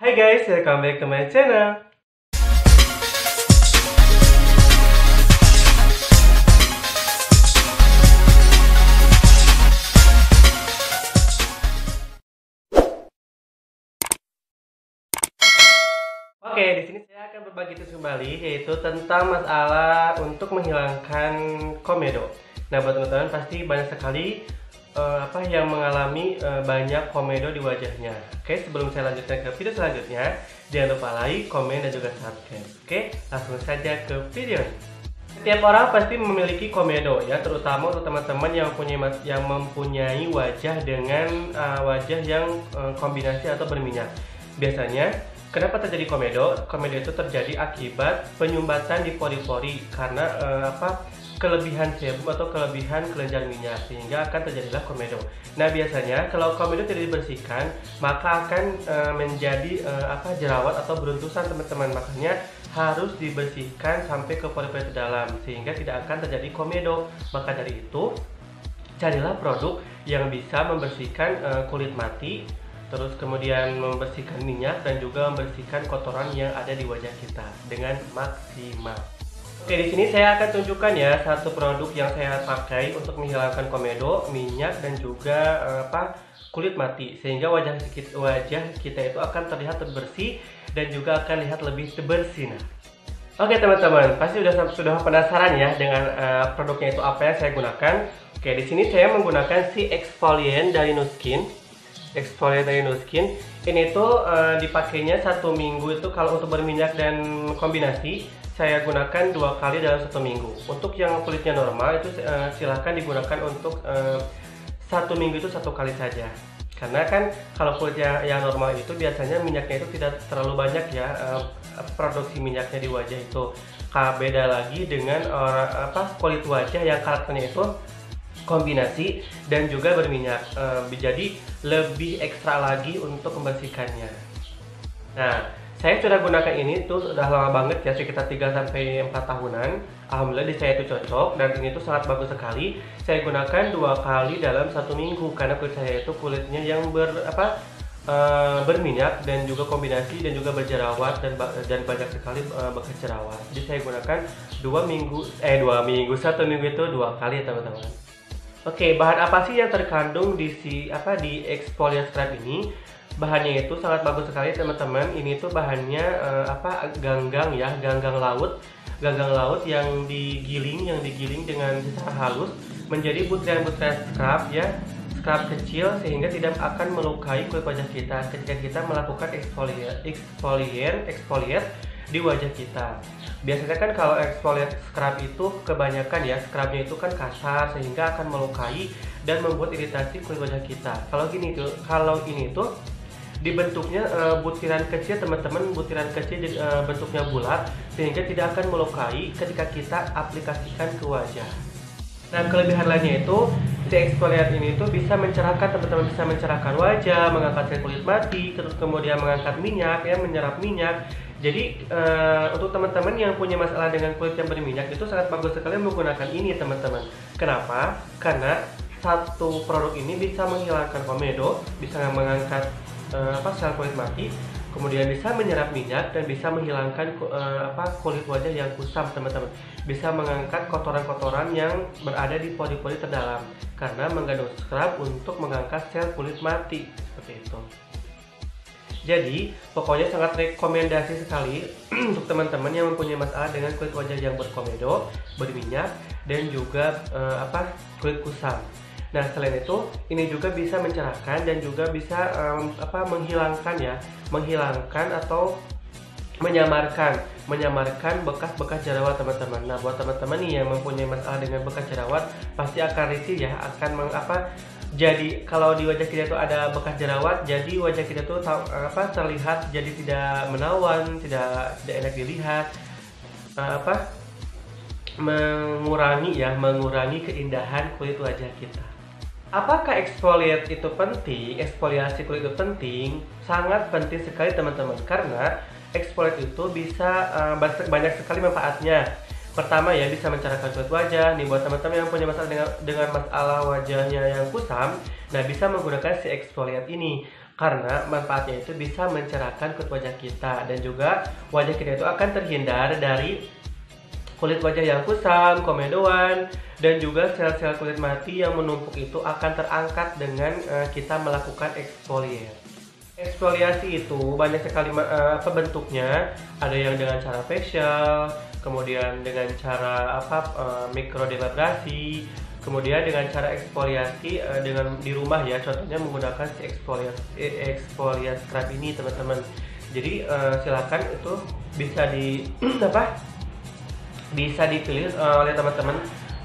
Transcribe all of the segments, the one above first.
Hai guys, welcome back to my channel. Oke, di sini saya akan berbagi tips kembali, yaitu tentang masalah untuk menghilangkan komedo. Nah, buat teman-teman pasti banyak sekali yang mengalami banyak komedo di wajahnya. Oke, sebelum saya lanjutkan ke video selanjutnya, jangan lupa like, komen, dan juga subscribe. Oke, langsung saja ke video. Setiap orang pasti memiliki komedo ya, terutama untuk teman-teman yang mempunyai wajah dengan wajah yang kombinasi atau berminyak. Biasanya, kenapa terjadi komedo? Komedo itu terjadi akibat penyumbatan di pori-pori karena kelebihan sebum atau kelebihan kelenjar minyak, sehingga akan terjadilah komedo. Nah, biasanya kalau komedo tidak dibersihkan, maka akan menjadi jerawat atau beruntusan teman-teman. Makanya harus dibersihkan sampai ke pori-pori terdalam sehingga tidak akan terjadi komedo. Maka dari itu, carilah produk yang bisa membersihkan kulit mati, terus kemudian membersihkan minyak dan juga membersihkan kotoran yang ada di wajah kita dengan maksimal. Oke, di sini saya akan tunjukkan ya satu produk yang saya pakai untuk menghilangkan komedo, minyak dan juga kulit mati, sehingga wajah kita itu akan terlihat bersih dan juga akan lihat lebih bersih. Nah, oke teman-teman, pasti sudah penasaran ya dengan produknya itu apa yang saya gunakan. Oke, di sini saya menggunakan si exfoliant dari Nuskin. Exfoliant dari Nuskin ini tuh dipakainya 1 minggu itu kalau untuk berminyak dan kombinasi. Saya gunakan 2 kali dalam 1 minggu. Untuk yang kulitnya normal itu silahkan digunakan untuk 1 minggu itu 1 kali saja. Karena kan kalau kulitnya yang normal itu biasanya minyaknya itu tidak terlalu banyak ya, produksi minyaknya di wajah itu. Beda lagi dengan kulit wajah yang karakternya itu kombinasi dan juga berminyak, jadi lebih ekstra lagi untuk membersihkannya. Nah, saya sudah gunakan ini tuh sudah lama banget ya, sekitar 3-4 tahunan. Alhamdulillah di saya itu cocok dan ini tuh sangat bagus sekali. Saya gunakan 2 kali dalam 1 minggu karena kulit saya itu kulitnya yang berminyak dan juga kombinasi dan juga berjerawat dan banyak sekali bekas jerawat. Jadi saya gunakan 1 minggu itu 2 kali ya teman-teman. Oke, bahan apa sih yang terkandung di di exfoliant scrub ini? Bahannya itu sangat bagus sekali teman-teman. Ini tuh bahannya ganggang ya, ganggang laut yang digiling dengan secara halus menjadi butiran-butiran scrub ya, scrub kecil sehingga tidak akan melukai kulit wajah kita ketika kita melakukan exfoliate di wajah kita. Biasanya kan kalau exfoliate scrub itu kebanyakan ya, scrubnya itu kan kasar sehingga akan melukai dan membuat iritasi kulit wajah kita. Kalau ini tuh dibentuknya butiran kecil teman-teman, butiran kecil bentuknya bulat sehingga tidak akan melukai ketika kita aplikasikan ke wajah. Nah, kelebihan lainnya itu si exfoliant ini tuh bisa mencerahkan teman-teman, bisa mencerahkan wajah, mengangkat sel kulit mati, terus kemudian mengangkat minyak ya, menyerap minyak. Jadi untuk teman-teman yang punya masalah dengan kulit yang berminyak itu sangat bagus sekali menggunakan ini teman-teman. Kenapa? Karena satu produk ini bisa menghilangkan komedo, bisa mengangkat sel kulit mati, kemudian bisa menyerap minyak dan bisa menghilangkan kulit wajah yang kusam teman-teman. Bisa mengangkat kotoran-kotoran yang berada di pori-pori terdalam karena mengandung scrub untuk mengangkat sel kulit mati seperti itu. Jadi pokoknya sangat rekomendasi sekali untuk teman-teman yang mempunyai masalah dengan kulit wajah yang berkomedo, berminyak dan juga kulit kusam. Nah, selain itu, ini juga bisa mencerahkan dan juga bisa menghilangkan atau menyamarkan bekas-bekas jerawat teman-teman. Nah, buat teman-teman nih yang mempunyai masalah dengan bekas jerawat, pasti akan risih ya, jadi kalau di wajah kita itu ada bekas jerawat, jadi wajah kita tuh terlihat jadi tidak menawan, tidak enak dilihat, mengurangi keindahan kulit wajah kita. Apakah exfoliate itu penting? Eksfoliasi kulit itu penting, sangat penting sekali teman-teman, karena exfoliate itu bisa banyak sekali manfaatnya. Pertama ya, bisa mencerahkan kulit wajah. Nih buat teman-teman yang punya masalah dengan masalah wajahnya yang kusam, nah bisa menggunakan si exfoliate ini. karena manfaatnya itu bisa mencerahkan kulit wajah kita, dan juga wajah kita itu akan terhindar dari kulit wajah yang kusam, komedoan, dan juga sel-sel kulit mati yang menumpuk itu akan terangkat dengan kita melakukan eksfoliasi. Eksfoliasi itu banyak sekali bentuknya. Ada yang dengan cara facial, kemudian dengan cara mikrodermabrasi, kemudian dengan cara eksfoliasi dengan di rumah ya. Contohnya menggunakan si eksfoliasi scrub ini, teman-teman. Jadi silakan itu bisa di bisa dipilih oleh teman-teman,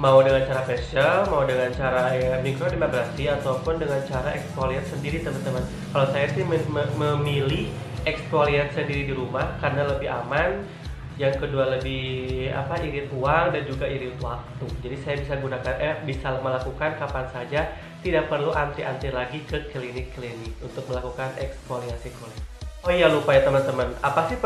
mau dengan cara facial, mau dengan cara mikrodermabrasi, ataupun dengan cara eksfoliat sendiri, teman-teman. Kalau saya sih memilih eksfoliat sendiri di rumah karena lebih aman, yang kedua lebih irit uang dan juga irit waktu. Jadi saya bisa gunakan bisa melakukan kapan saja, tidak perlu antri-antri lagi ke klinik-klinik untuk melakukan eksfoliasi kulit. Oh iya, lupa ya teman-teman, apa sih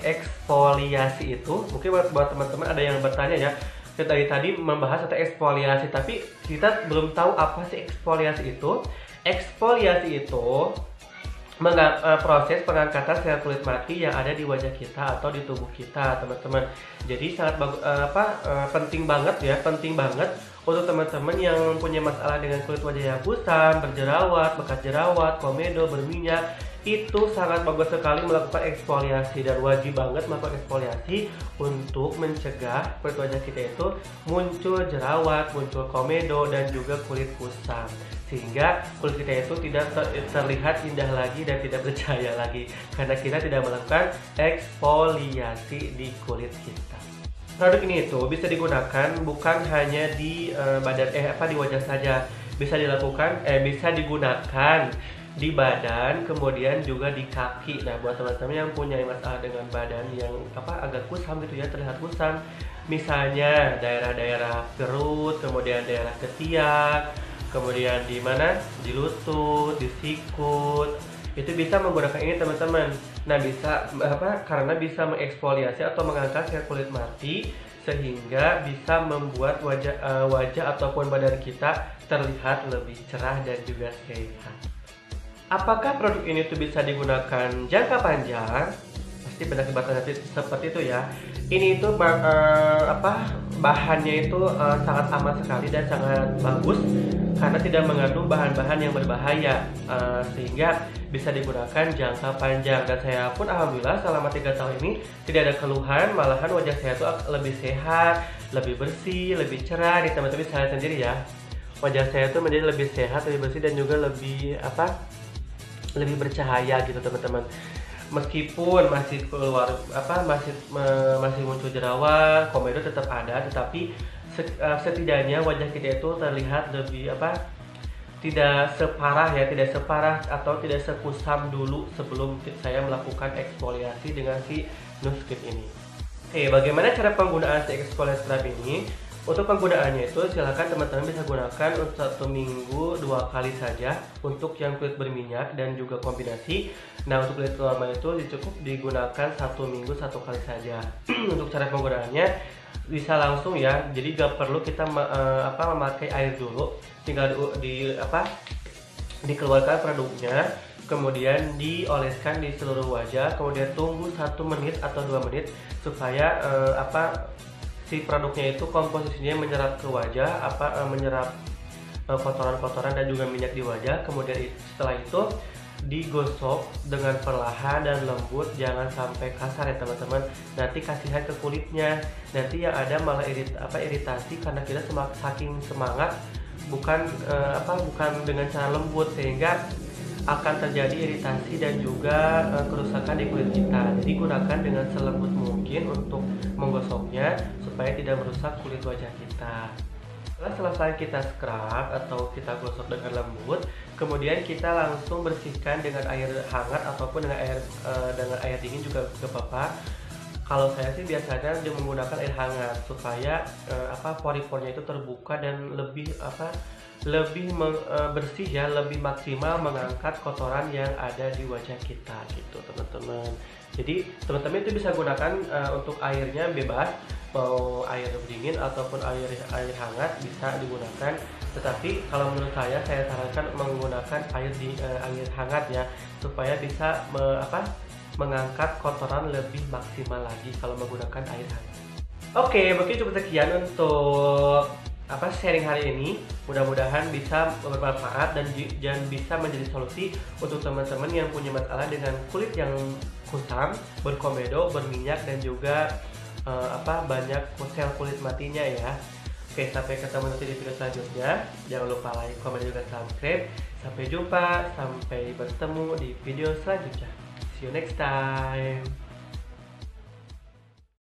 eksfoliasi itu? Mungkin buat teman-teman ada yang bertanya ya, kita tadi membahas tentang eksfoliasi, tapi kita belum tahu apa sih eksfoliasi itu. Eksfoliasi itu proses pengangkatan sel kulit mati yang ada di wajah kita atau di tubuh kita, teman-teman. Jadi sangat penting banget untuk teman-teman yang punya masalah dengan kulit wajah yang kusam, berjerawat, bekas jerawat, komedo, berminyak. Itu sangat bagus sekali melakukan eksfoliasi, dan wajib banget melakukan eksfoliasi untuk mencegah kulit wajah kita itu muncul jerawat, muncul komedo, dan juga kulit kusam, sehingga kulit kita itu tidak terlihat indah lagi dan tidak bercahaya lagi karena kita tidak melakukan eksfoliasi di kulit kita. Produk ini itu bisa digunakan bukan hanya di di wajah saja, bisa digunakan di badan, kemudian juga di kaki. Nah, buat teman-teman yang punya masalah dengan badan yang agak kusam gitu ya, terlihat kusam, misalnya daerah-daerah perut, kemudian daerah ketiak, kemudian di mana, di lutut, di sikut, itu bisa menggunakan ini, teman-teman. Nah, bisa karena bisa mengeksfoliasi atau mengangkat sel kulit mati, sehingga bisa membuat wajah ataupun badan kita terlihat lebih cerah dan juga sehat. Apakah produk ini tuh bisa digunakan jangka panjang? Pasti benar bertanya seperti itu ya. Ini itu bahannya itu sangat aman sekali dan sangat bagus karena tidak mengandung bahan-bahan yang berbahaya, sehingga bisa digunakan jangka panjang. Dan saya pun alhamdulillah selama 3 tahun ini tidak ada keluhan, malahan wajah saya tuh lebih sehat, lebih bersih, lebih cerah. Nih teman-teman, saya sendiri ya, wajah saya tuh menjadi lebih sehat, lebih bersih, dan juga lebih lebih bercahaya gitu, teman-teman. Meskipun masih keluar masih muncul jerawat, komedo tetap ada, tetapi setidaknya wajah kita itu terlihat lebih tidak separah atau tidak sekusam dulu sebelum saya melakukan eksfoliasi dengan si Nuskin ini. Oke, bagaimana cara penggunaan si eksfoliasi scrub ini? Untuk penggunaannya itu silahkan teman-teman bisa gunakan untuk 1 minggu 2 kali saja untuk yang kulit berminyak dan juga kombinasi. Nah, untuk kulit normal itu cukup digunakan 1 minggu 1 kali saja. Untuk cara penggunaannya bisa langsung ya, jadi gak perlu kita memakai air dulu, tinggal dikeluarkan produknya, kemudian dioleskan di seluruh wajah, kemudian tunggu 1 menit atau 2 menit supaya si produknya itu komposisinya menyerap ke wajah, menyerap kotoran-kotoran dan juga minyak di wajah. Kemudian setelah itu digosok dengan perlahan dan lembut, jangan sampai kasar ya teman-teman. Nanti kasihan ke kulitnya, nanti yang ada malah iritasi karena kita saking semangat, bukan dengan cara lembut, sehingga akan terjadi iritasi dan juga kerusakan di kulit kita. Jadi gunakan dengan selembut mungkin untuk menggosoknya supaya tidak merusak kulit wajah kita. Setelah selesai kita scrub atau kita gosok dengan lembut, kemudian kita langsung bersihkan dengan air hangat ataupun dengan air dingin juga gak apa-apa. Kalau saya sih biasanya menggunakan air hangat supaya pori-porinya itu terbuka dan lebih bersih ya, lebih maksimal mengangkat kotoran yang ada di wajah kita gitu teman-teman. Jadi teman-teman itu bisa gunakan untuk airnya bebas, mau air dingin ataupun air hangat bisa digunakan. Tetapi kalau menurut saya sarankan menggunakan air hangat ya, supaya bisa mengangkat kotoran lebih maksimal lagi kalau menggunakan air hangat. Oke, mungkin cukup sekian untuk sharing hari ini. Mudah-mudahan bisa bermanfaat dan bisa menjadi solusi untuk teman-teman yang punya masalah dengan kulit yang kusam, berkomedo, berminyak dan juga banyak sel kulit matinya ya. Oke, sampai ketemu nanti di video selanjutnya. Jangan lupa like, komen, dan juga subscribe. Sampai jumpa, sampai bertemu di video selanjutnya. See you next time.